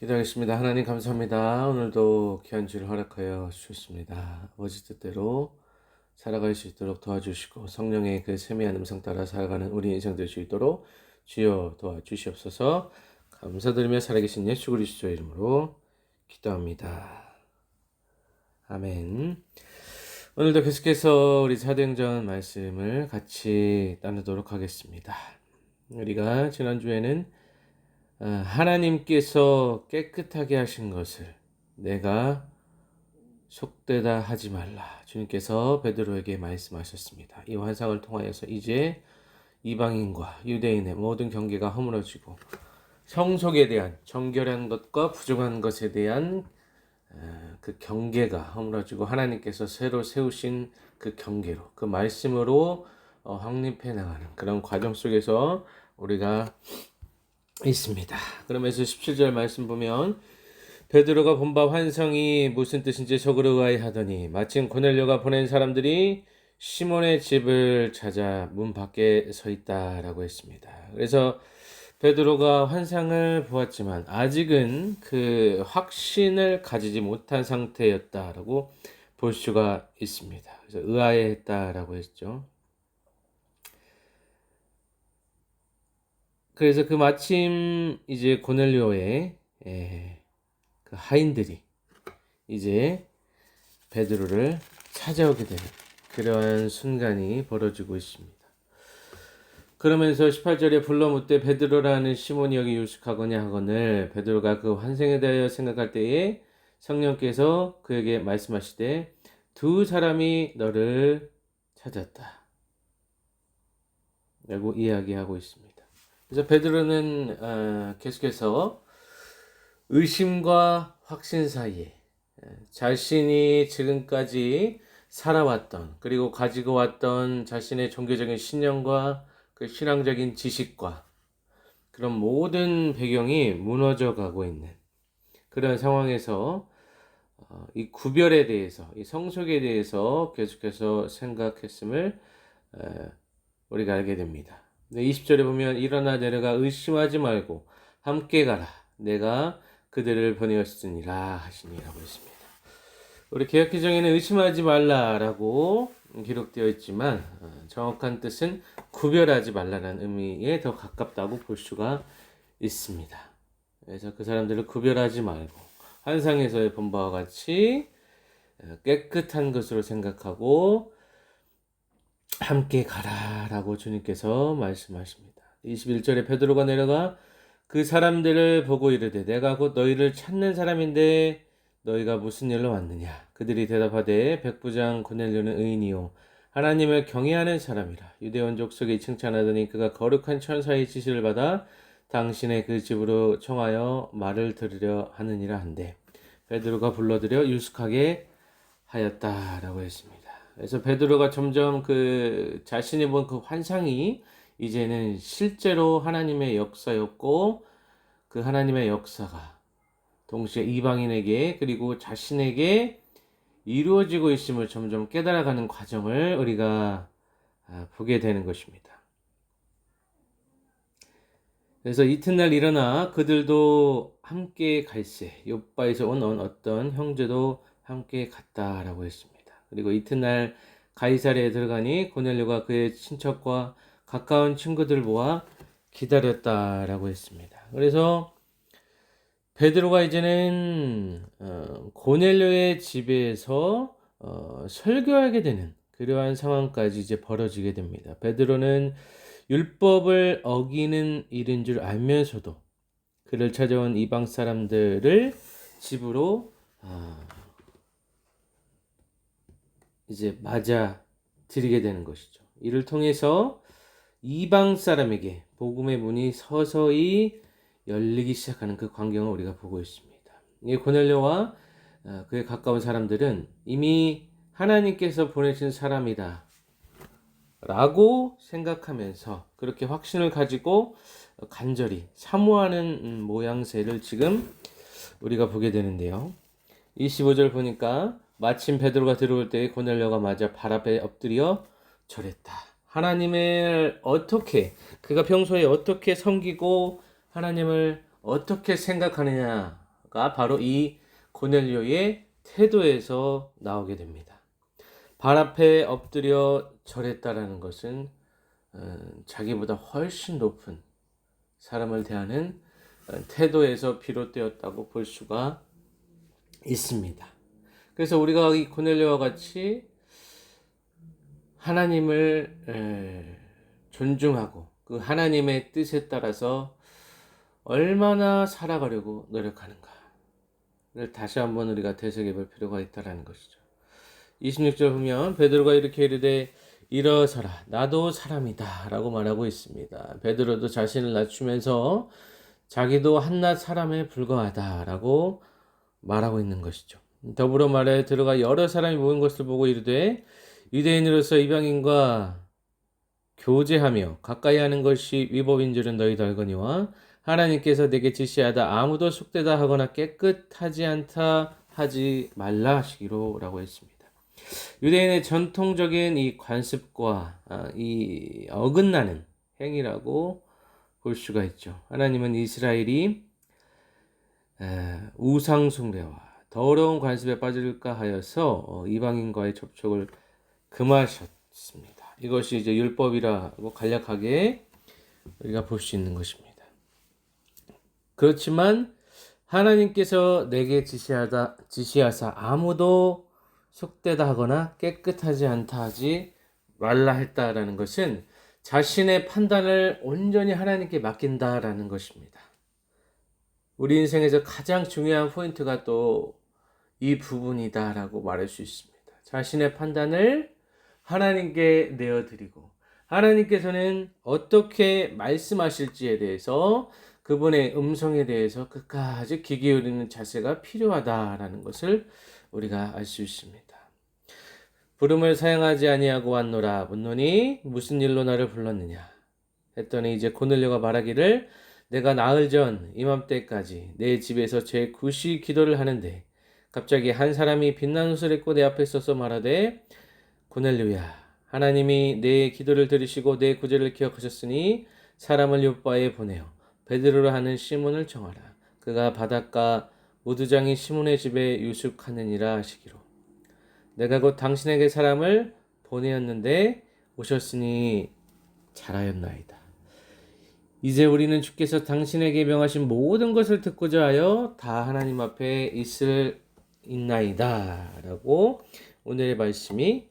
기도하겠습니다. 하나님 감사합니다. 오늘도 귀한 주를 허락하여 주셨습니다. 아버지 뜻대로 살아갈 수 있도록 도와주시고 성령의 그 세미한 음성 따라 살아가는 우리 인생 될 수 있도록 주여 도와주시옵소서. 감사드리며 살아계신 예수 그리스도의 이름으로 기도합니다. 아멘. 오늘도 계속해서 우리 사도행전 말씀을 같이 나누도록 하겠습니다. 우리가 지난주에는 하나님께서 깨끗하게 하신 것을 내가 속되다 하지 말라. 주님께서 베드로에게 말씀하셨습니다. 이 환상을 통하여서 이제 이방인과 유대인의 모든 경계가 허물어지고 성속에 대한 정결한 것과 부정한 것에 대한 그 경계가 허물어지고 하나님께서 새로 세우신 그 경계로 그 말씀으로 확립해 나가는 그런 과정 속에서 우리가 있습니다. 그러면서 17절 말씀 보면 베드로가 본 바 환상이 무슨 뜻인지 적으러 의아해하더니 마침 고넬료가 보낸 사람들이 시몬의 집을 찾아 문 밖에 서 있다라고 했습니다. 그래서 베드로가 환상을 보았지만 아직은 그 확신을 가지지 못한 상태였다라고 볼 수가 있습니다. 그래서 의아해했다라고 했죠. 그래서 그 마침 이제 고넬료의 그 하인들이 이제 베드로를 찾아오게 되는 그러한 순간이 벌어지고 있습니다. 그러면서 18절에 불러 묻되 베드로라는 시몬이 여기 유숙하거냐 하거늘 베드로가 그 환생에 대하여 생각할 때에 성령께서 그에게 말씀하시되 두 사람이 너를 찾았다 라고 이야기하고 있습니다. 그래서 베드로는 계속해서 의심과 확신 사이에 자신이 지금까지 살아왔던 그리고 가지고 왔던 자신의 종교적인 신념과 그 신앙적인 지식과 그런 모든 배경이 무너져 가고 있는 그런 상황에서 이 구별에 대해서 이 성속에 대해서 계속해서 생각했음을 우리가 알게 됩니다. 20절에 보면 일어나 내려가 의심하지 말고 함께 가라. 내가 그들을 보내었으니라 하시니라고 했습니다. 우리 개역개정에는 의심하지 말라라고 기록되어 있지만 정확한 뜻은 구별하지 말라라는 의미에 더 가깝다고 볼 수가 있습니다. 그래서 그 사람들을 구별하지 말고 환상에서의 본 바와 같이 깨끗한 것으로 생각하고 함께 가라라고 주님께서 말씀하십니다. 21절에 베드로가 내려가 그 사람들을 보고 이르되 내가 곧 너희를 찾는 사람인데 너희가 무슨 일로 왔느냐. 그들이 대답하되 백부장 고넬료는 의인이요 하나님을 경외하는 사람이라. 유대원 족속이 칭찬하더니 그가 거룩한 천사의 지시를 받아 당신의 그 집으로 청하여 말을 들으려 하느니라 한데 베드로가 불러들여 유숙하게 하였다라고 했습니다. 그래서 베드로가 점점 그 자신이 본 그 환상이 이제는 실제로 하나님의 역사였고 그 하나님의 역사가 동시에 이방인에게 그리고 자신에게 이루어지고 있음을 점점 깨달아가는 과정을 우리가 보게 되는 것입니다. 그래서 이튿날 일어나 그들도 함께 갈새 욥바에서 온 어떤 형제도 함께 갔다라고 했습니다. 그리고 이튿날 가이사랴에 들어가니 고넬료가 그의 친척과 가까운 친구들 모아 기다렸다라고 했습니다. 그래서 베드로가 이제는 고넬료의 집에서 설교하게 되는 그러한 상황까지 이제 벌어지게 됩니다. 베드로는 율법을 어기는 일인 줄 알면서도 그를 찾아온 이방 사람들을 집으로 이제 맞아 드리게 되는 것이죠. 이를 통해서 이방 사람에게 복음의 문이 서서히 열리기 시작하는 그 광경을 우리가 보고 있습니다. 이 고넬료와 그의 가까운 사람들은 이미 하나님께서 보내신 사람이다 라고 생각하면서 그렇게 확신을 가지고 간절히 사모하는 모양새를 지금 우리가 보게 되는데요. 25절 보니까 마침 베드로가 들어올 때 고넬료가 맞아 발 앞에 엎드려 절했다. 하나님을 어떻게 그가 평소에 어떻게 섬기고 하나님을 어떻게 생각하느냐 가 바로 이 고넬료의 태도에서 나오게 됩니다. 발 앞에 엎드려 절했다라는 것은 자기보다 훨씬 높은 사람을 대하는 태도에서 비롯되었다고 볼 수가 있습니다. 그래서 우리가 이 고넬료와 같이 하나님을 존중하고 그 하나님의 뜻에 따라서 얼마나 살아가려고 노력하는가를 다시 한번 우리가 되새겨 볼 필요가 있다는 것이죠. 26절 보면 베드로가 이렇게 이르되 일어서라 나도 사람이다 라고 말하고 있습니다. 베드로도 자신을 낮추면서 자기도 한낱 사람에 불과하다 라고 말하고 있는 것이죠. 더불어 말해 들어가 여러 사람이 모인 것을 보고 이르되 유대인으로서 이방인과 교제하며 가까이 하는 것이 위법인 줄은 너희도 알거니와 하나님께서 내게 지시하다 아무도 속되다 하거나 깨끗하지 않다 하지 말라 하시기로 라고 했습니다. 유대인의 전통적인 이 관습과 이 어긋나는 행위라고 볼 수가 있죠. 하나님은 이스라엘이 우상 숭배와 더러운 관습에 빠질까 하여서 이방인과의 접촉을 금하셨습니다. 이것이 이제 율법이라고 간략하게 우리가 볼 수 있는 것입니다. 그렇지만 하나님께서 내게 지시하사 아무도 속되다 하거나 깨끗하지 않다 하지 말라 했다라는 것은 자신의 판단을 온전히 하나님께 맡긴다라는 것입니다. 우리 인생에서 가장 중요한 포인트가 또 이 부분이다라고 말할 수 있습니다. 자신의 판단을 하나님께 내어드리고 하나님께서는 어떻게 말씀하실지에 대해서 그분의 음성에 대해서 끝까지 귀 기울이는 자세가 필요하다라는 것을 우리가 알 수 있습니다. 부름을 사용하지 아니하고 왔노라 묻노니 무슨 일로 나를 불렀느냐 했더니 이제 고넬료가 말하기를 내가 나흘 전 이맘때까지 내 집에서 제9시 기도를 하는데 갑자기 한 사람이 빛난 옷을 입고 내 앞에 서서 말하되 고넬료야 하나님이 내 기도를 들으시고 내 구제를 기억하셨으니 사람을 요바에 보내어 베드로라 하는 시몬을 정하라. 그가 바닷가 무두장이 시몬의 집에 유숙하느니라 하시기로. 내가 곧 당신에게 사람을 보내었는데 오셨으니 잘하였나이다. 이제 우리는 주께서 당신에게 명하신 모든 것을 듣고자 하여 다 하나님 앞에 있나이다 라고 오늘의 말씀이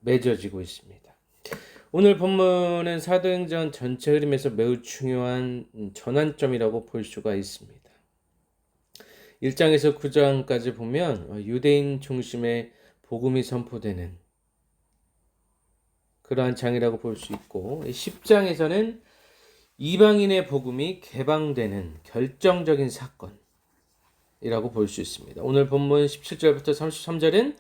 맺어지고 있습니다. 오늘 본문은 사도행전 전체 흐름에서 매우 중요한 전환점이라고 볼 수가 있습니다. 1장에서 9장까지 보면 유대인 중심의 복음이 선포되는 그러한 장이라고 볼 수 있고 10장에서는 이방인의 복음이 개방되는 결정적인 사건이라고 볼 수 있습니다. 오늘 본문 17절부터 33절은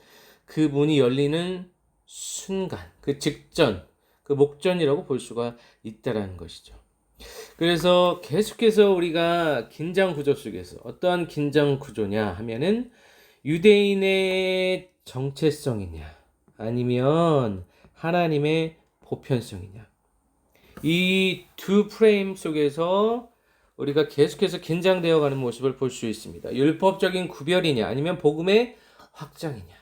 그 문이 열리는 순간, 그 직전, 그 목전이라고 볼 수가 있다라는 것이죠. 그래서 계속해서 우리가 긴장 구조 속에서 어떠한 긴장 구조냐 하면은 유대인의 정체성이냐 아니면 하나님의 보편성이냐 이 두 프레임 속에서 우리가 계속해서 긴장되어 가는 모습을 볼 수 있습니다. 율법적인 구별이냐 아니면 복음의 확장이냐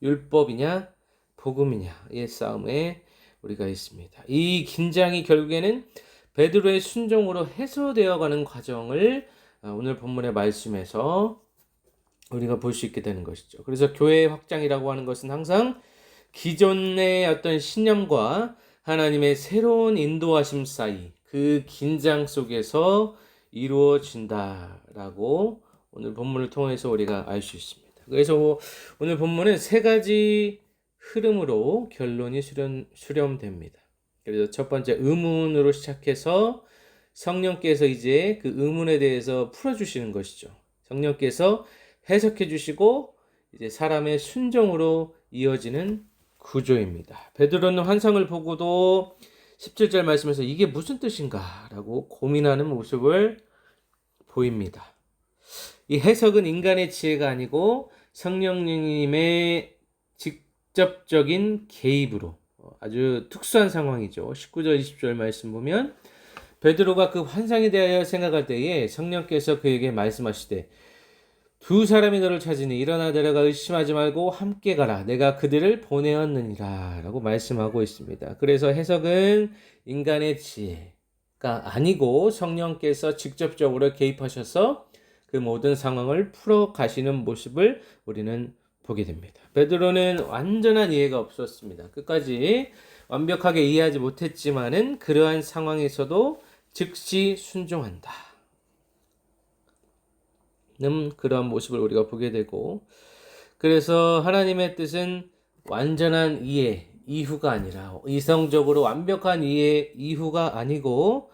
율법이냐 복음이냐의 싸움에 우리가 있습니다. 이 긴장이 결국에는 베드로의 순종으로 해소되어 가는 과정을 오늘 본문의 말씀에서 우리가 볼 수 있게 되는 것이죠. 그래서 교회의 확장이라고 하는 것은 항상 기존의 어떤 신념과 하나님의 새로운 인도하심 사이 그 긴장 속에서 이루어진다라고 오늘 본문을 통해서 우리가 알 수 있습니다. 그래서 오늘 본문은 세 가지 흐름으로 결론이 수렴됩니다. 그래서 첫 번째 의문으로 시작해서 성령께서 이제 그 의문에 대해서 풀어주시는 것이죠. 성령께서 해석해 주시고 이제 사람의 순종으로 이어지는 구조입니다. 베드로는 환상을 보고도 17절 말씀에서 이게 무슨 뜻인가 라고 고민하는 모습을 보입니다. 이 해석은 인간의 지혜가 아니고 성령님의 직접적인 개입으로 아주 특수한 상황이죠. 19절 20절 말씀 보면 베드로가 그 환상에 대하여 생각할 때에 성령께서 그에게 말씀하시되 두 사람이 너를 찾으니 일어나 내려가 의심하지 말고 함께 가라. 내가 그들을 보내었느니라. 라고 말씀하고 있습니다. 그래서 해석은 인간의 지혜가 아니고 성령께서 직접적으로 개입하셔서 그 모든 상황을 풀어 가시는 모습을 우리는 보게 됩니다. 베드로는 완전한 이해가 없었습니다. 끝까지 완벽하게 이해하지 못했지만은 그러한 상황에서도 즉시 순종한다. 그런 모습을 우리가 보게 되고, 그래서 하나님의 뜻은 완전한 이해, 이후가 아니라 이성적으로 완벽한 이해, 이후가 아니고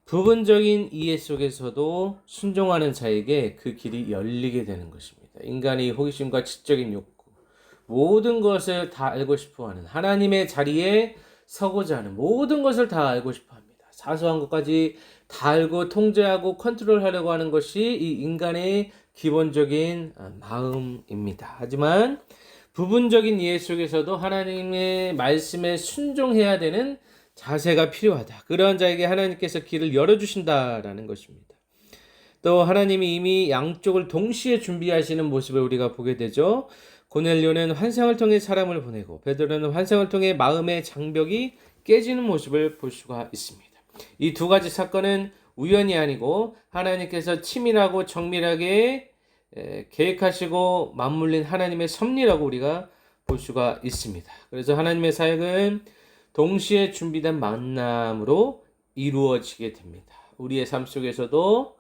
부분적인 이해 속에서도 순종하는 자에게 그 길이 열리게 되는 것입니다. 인간의 호기심과 지적인 욕구, 모든 것을 다 알고 싶어하는, 하나님의 자리에 서고자 하는 모든 것을 다 알고 싶어합니다. 사소한 것까지 다 알고 통제하고 컨트롤하려고 하는 것이 이 인간의 기본적인 마음입니다. 하지만 부분적인 이해 속에서도 하나님의 말씀에 순종해야 되는 자세가 필요하다. 그러한 자에게 하나님께서 길을 열어주신다라는 것입니다. 또 하나님이 이미 양쪽을 동시에 준비하시는 모습을 우리가 보게 되죠. 고넬료는 환상을 통해 사람을 보내고 베드로는 환상을 통해 마음의 장벽이 깨지는 모습을 볼 수가 있습니다. 이 두 가지 사건은 우연이 아니고 하나님께서 치밀하고 정밀하게 계획하시고 맞물린 하나님의 섭리라고 우리가 볼 수가 있습니다. 그래서 하나님의 사역은 동시에 준비된 만남으로 이루어지게 됩니다. 우리의 삶 속에서도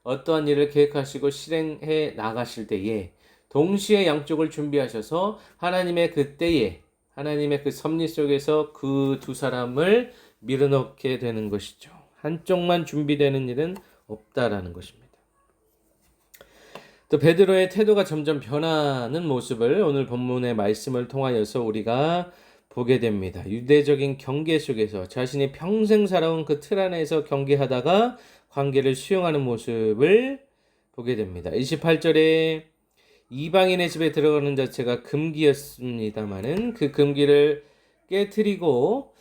어떠한 일을 계획하시고 실행해 나가실 때에 동시에 양쪽을 준비하셔서 하나님의 그 때에 하나님의 그 섭리 속에서 그 두 사람을 밀어넣게 되는 것이죠. 한쪽만 준비되는 일은 없다라는 것입니다. 또 베드로의 태도가 점점 변하는 모습을 오늘 본문의 말씀을 통하여서 우리가 보게 됩니다. 유대적인 경계 속에서 자신이 평생 살아온 그 틀 안에서 경계하다가 관계를 수용하는 모습을 보게 됩니다. 28절에 이방인의 집에 들어가는 자체가 금기였습니다마는 그 금기를 깨트리고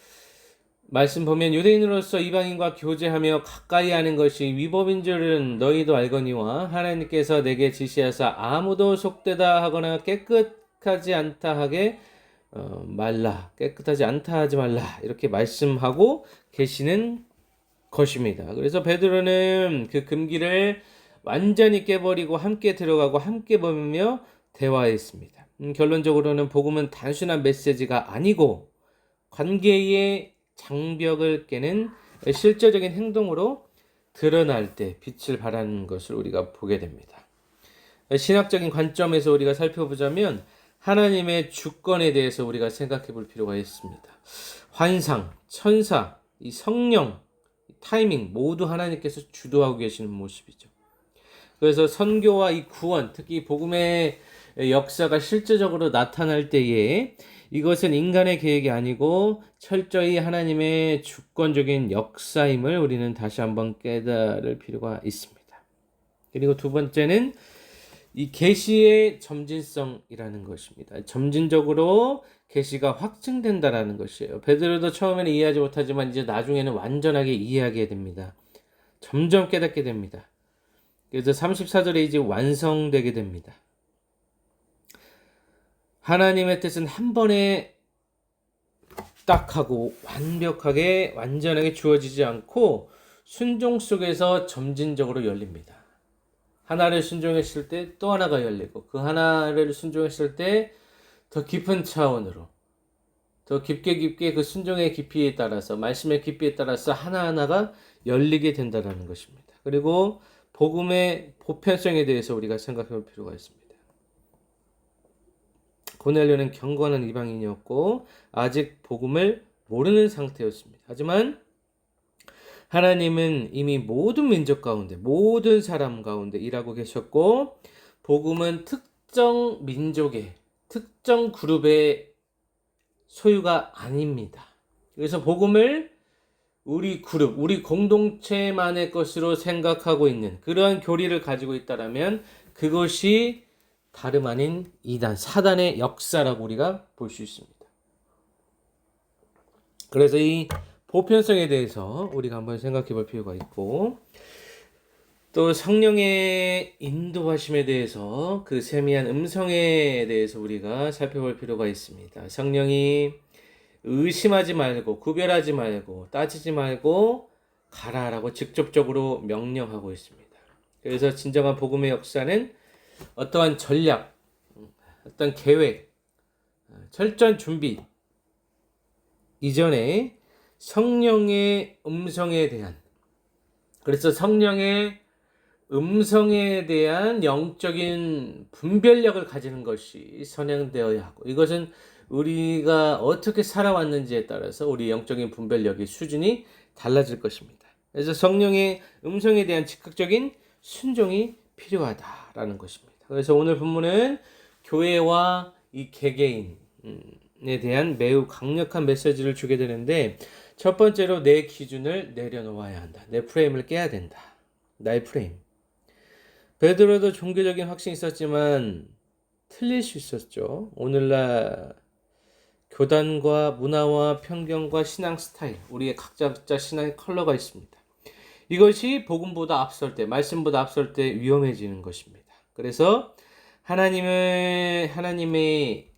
말씀 보면 유대인으로서 이방인과 교제하며 가까이 하는 것이 위법인 줄은 너희도 알거니와 하나님께서 내게 지시하사 아무도 속되다 하거나 깨끗하지 않다 하게 말라. 깨끗하지 않다 하지 말라. 이렇게 말씀하고 계시는 것입니다. 그래서 베드로는 그 금기를 완전히 깨버리고 함께 들어가고 함께 보며 대화했습니다. 결론적으로는 복음은 단순한 메시지가 아니고 관계의 장벽을 깨는 실제적인 행동으로 드러날 때 빛을 발하는 것을 우리가 보게 됩니다. 신학적인 관점에서 우리가 살펴보자면 하나님의 주권에 대해서 우리가 생각해 볼 필요가 있습니다. 환상, 천사, 이 성령, 타이밍 모두 하나님께서 주도하고 계시는 모습이죠. 그래서 선교와 이 구원, 특히 복음의 역사가 실제적으로 나타날 때에 이것은 인간의 계획이 아니고 철저히 하나님의 주권적인 역사임을 우리는 다시 한번 깨달을 필요가 있습니다. 그리고 두 번째는 이 계시의 점진성이라는 것입니다. 점진적으로 계시가 확증된다라는 것이에요. 베드로도 처음에는 이해하지 못하지만 이제 나중에는 완전하게 이해하게 됩니다. 점점 깨닫게 됩니다. 그래서 34절에 이제 완성되게 됩니다. 하나님의 뜻은 한 번에 딱 하고 완벽하게 완전하게 주어지지 않고 순종 속에서 점진적으로 열립니다. 하나를 순종했을 때 또 하나가 열리고 그 하나를 순종했을 때 더 깊은 차원으로 더 깊게 그 순종의 깊이에 따라서 말씀의 깊이에 따라서 하나하나가 열리게 된다는 것입니다. 그리고 복음의 보편성에 대해서 우리가 생각해 볼 필요가 있습니다. 고넬료는 경건한 이방인이었고 아직 복음을 모르는 상태였습니다. 하지만 하나님은 이미 모든 민족 가운데 모든 사람 가운데 일하고 계셨고 복음은 특정 민족의 특정 그룹의 소유가 아닙니다. 그래서 복음을 우리 그룹, 우리 공동체만의 것으로 생각하고 있는 그러한 교리를 가지고 있다라면 그것이 다름 아닌 이단, 사단의 역사라고 우리가 볼 수 있습니다. 그래서 이 보편성에 대해서 우리가 한번 생각해 볼 필요가 있고 또 성령의 인도하심에 대해서 그 세미한 음성에 대해서 우리가 살펴볼 필요가 있습니다. 성령이 의심하지 말고 구별하지 말고 따지지 말고 가라라고 직접적으로 명령하고 있습니다. 그래서 진정한 복음의 역사는 어떠한 전략, 어떤 계획, 철저한 준비 이전에 성령의 음성에 대한, 그래서 성령의 음성에 대한 영적인 분별력을 가지는 것이 선행되어야 하고, 이것은 우리가 어떻게 살아왔는지에 따라서 우리 영적인 분별력의 수준이 달라질 것입니다. 그래서 성령의 음성에 대한 즉각적인 순종이 필요하다라는 것입니다. 그래서 오늘 본문은 교회와 이 개개인에 대한 매우 강력한 메시지를 주게 되는데, 첫 번째로 내 기준을 내려놓아야 한다. 내 프레임을 깨야 된다. 나의 프레임. 베드로도 종교적인 확신이 있었지만 틀릴 수 있었죠. 오늘날 교단과 문화와 편견과 신앙 스타일, 우리의 각자 신앙의 컬러가 있습니다. 이것이 복음보다 앞설 때, 말씀보다 앞설 때 위험해지는 것입니다. 그래서 하나님의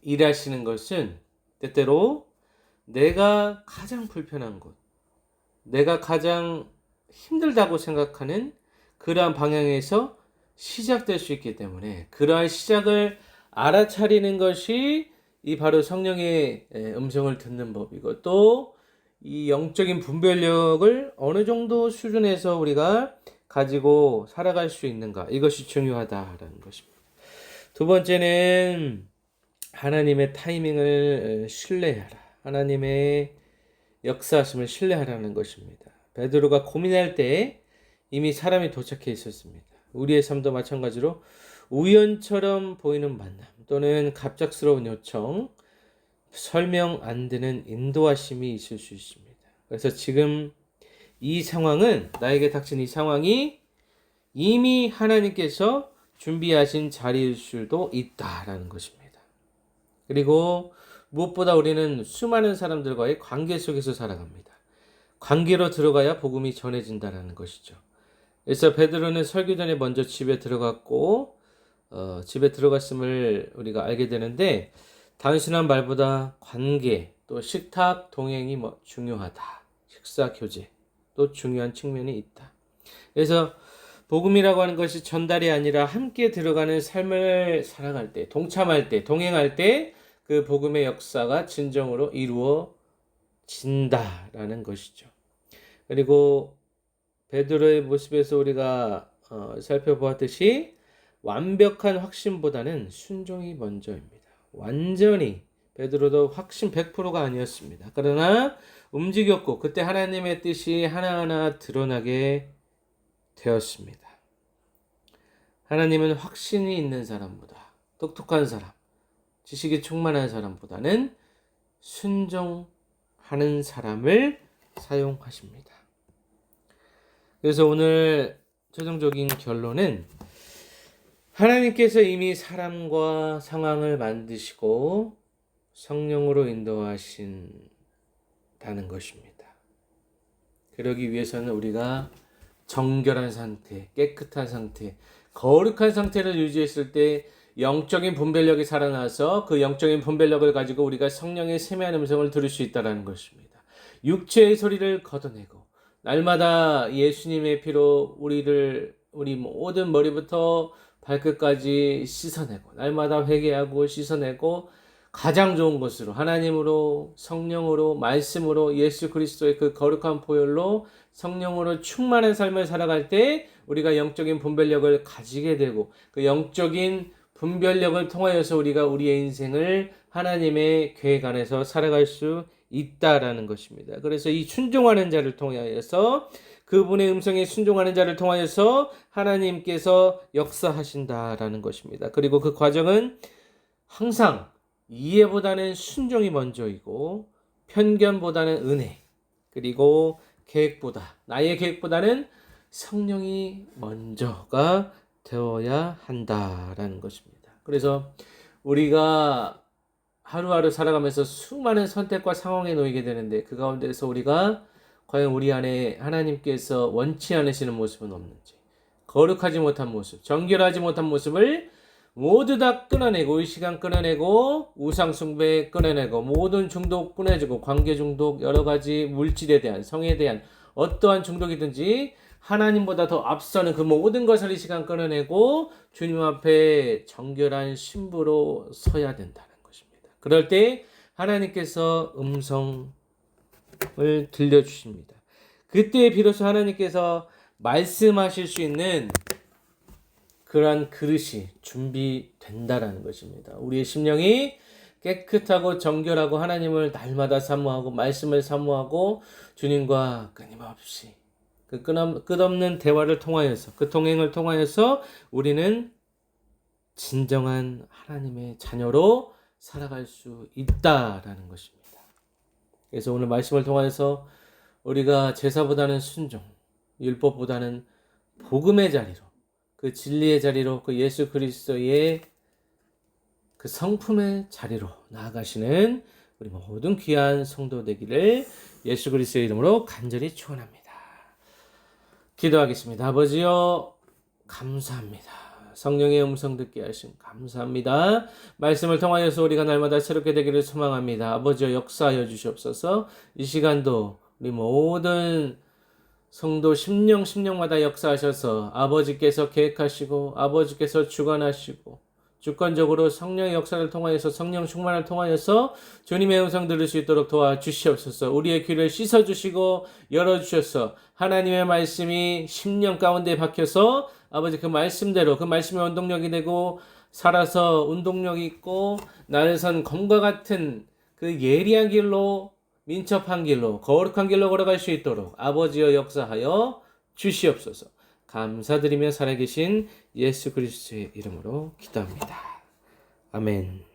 일하시는 것은 때때로 내가 가장 불편한 곳, 내가 가장 힘들다고 생각하는 그러한 방향에서 시작될 수 있기 때문에, 그러한 시작을 알아차리는 것이 이 바로 성령의 음성을 듣는 법이고, 또 이 영적인 분별력을 어느 정도 수준에서 우리가 가지고 살아갈 수 있는가, 이것이 중요하다라는 것입니다. 두 번째는 하나님의 타이밍을 신뢰하라. 하나님의 역사하심을 신뢰하라는 것입니다. 베드로가 고민할 때 이미 사람이 도착해 있었습니다. 우리의 삶도 마찬가지로 우연처럼 보이는 만남 또는 갑작스러운 요청, 설명 안 되는 인도하심이 있을 수 있습니다. 그래서 지금 이 상황은, 나에게 닥친 이 상황이 이미 하나님께서 준비하신 자리일 수도 있다라는 것입니다. 그리고 무엇보다 우리는 수많은 사람들과의 관계 속에서 살아갑니다. 관계로 들어가야 복음이 전해진다라는 것이죠. 그래서 베드로는 설교 전에 먼저 집에 들어갔고, 집에 들어갔음을 우리가 알게 되는데, 단순한 말보다 관계, 또 식탁 동행이 중요하다. 식사 교제, 또 중요한 측면이 있다. 그래서 복음이라고 하는 것이 전달이 아니라 함께 들어가는 삶을 살아갈 때, 동참할 때, 동행할 때 그 복음의 역사가 진정으로 이루어진다라는 것이죠. 그리고 베드로의 모습에서 우리가 살펴보았듯이 완벽한 확신보다는 순종이 먼저입니다. 완전히 베드로도 확신 100%가 아니었습니다. 그러나 움직였고, 그때 하나님의 뜻이 하나하나 드러나게 되었습니다. 하나님은 확신이 있는 사람보다, 똑똑한 사람, 지식이 충만한 사람보다는 순종하는 사람을 사용하십니다. 그래서 오늘 최종적인 결론은, 하나님께서 이미 사람과 상황을 만드시고 성령으로 인도하신다는 것입니다. 그러기 위해서는 우리가 정결한 상태, 깨끗한 상태, 거룩한 상태를 유지했을 때 영적인 분별력이 살아나서 그 영적인 분별력을 가지고 우리가 성령의 세미한 음성을 들을 수 있다는 것입니다. 육체의 소리를 걷어내고 날마다 예수님의 피로 우리 모든 머리부터 발끝까지 씻어내고, 날마다 회개하고 씻어내고, 가장 좋은 것으로 하나님으로, 성령으로, 말씀으로, 예수 그리스도의 그 거룩한 보혈로 성령으로 충만한 삶을 살아갈 때 우리가 영적인 분별력을 가지게 되고, 그 영적인 분별력을 통하여서 우리가 우리의 인생을 하나님의 계획 안에서 살아갈 수 있다라는 것입니다. 그래서 이 순종하는 자를 통하여서, 그분의 음성에 순종하는 자를 통하여서 하나님께서 역사하신다라는 것입니다. 그리고 그 과정은 항상 이해보다는 순종이 먼저이고, 편견보다는 은혜, 그리고 나의 계획보다는 성령이 먼저가 되어야 한다라는 것입니다. 그래서 우리가 하루하루 살아가면서 수많은 선택과 상황에 놓이게 되는데, 그 가운데서 우리가 과연 우리 안에 하나님께서 원치 않으시는 모습은 없는지, 거룩하지 못한 모습, 정결하지 못한 모습을 모두 다 끊어내고, 의시간 끊어내고, 우상숭배 끊어내고, 모든 중독 끊어지고, 관계 중독, 여러 가지 물질에 대한, 성에 대한 어떠한 중독이든지 하나님보다 더 앞서는 그 모든 것을 이 시간 끊어내고 주님 앞에 정결한 신부로 서야 된다는 것입니다. 그럴 때 하나님께서 음성을 들려주십니다. 그때 비로소 하나님께서 말씀하실 수 있는 그러한 그릇이 준비된다라는 것입니다. 우리의 심령이 깨끗하고 정결하고 하나님을 날마다 사모하고 말씀을 사모하고 주님과 끊임없이 그 끝없는 대화를 통하여서 그 동행을 통하여서 우리는 진정한 하나님의 자녀로 살아갈 수 있다라는 것입니다. 그래서 오늘 말씀을 통하여서 우리가 제사보다는 순종, 율법보다는 복음의 자리로, 그 진리의 자리로, 그 예수 그리스도의 그 성품의 자리로 나아가시는 우리 모든 귀한 성도 되기를 예수 그리스도의 이름으로 간절히 축원합니다. 기도하겠습니다. 아버지여 감사합니다. 성령의 음성 듣게 하심 감사합니다. 말씀을 통하여서 우리가 날마다 새롭게 되기를 소망합니다. 아버지여 역사하여 주시옵소서. 이 시간도 우리 모든 성도 심령마다 역사하셔서 아버지께서 계획하시고 아버지께서 주관하시고 주권적으로 성령의 역사를 통하여서 성령 충만을 통하여서 주님의 음성 들을 수 있도록 도와주시옵소서. 우리의 귀를 씻어주시고 열어주셔서 하나님의 말씀이 심령 가운데 박혀서 아버지 그 말씀대로 그 말씀의 운동력이 되고 살아서 운동력이 있고 나를 선 검과 같은 그 예리한 길로 민첩한 길로 거룩한 길로 걸어갈 수 있도록 아버지여 역사하여 주시옵소서. 감사드리며 살아계신 예수 그리스도의 이름으로 기도합니다. 아멘.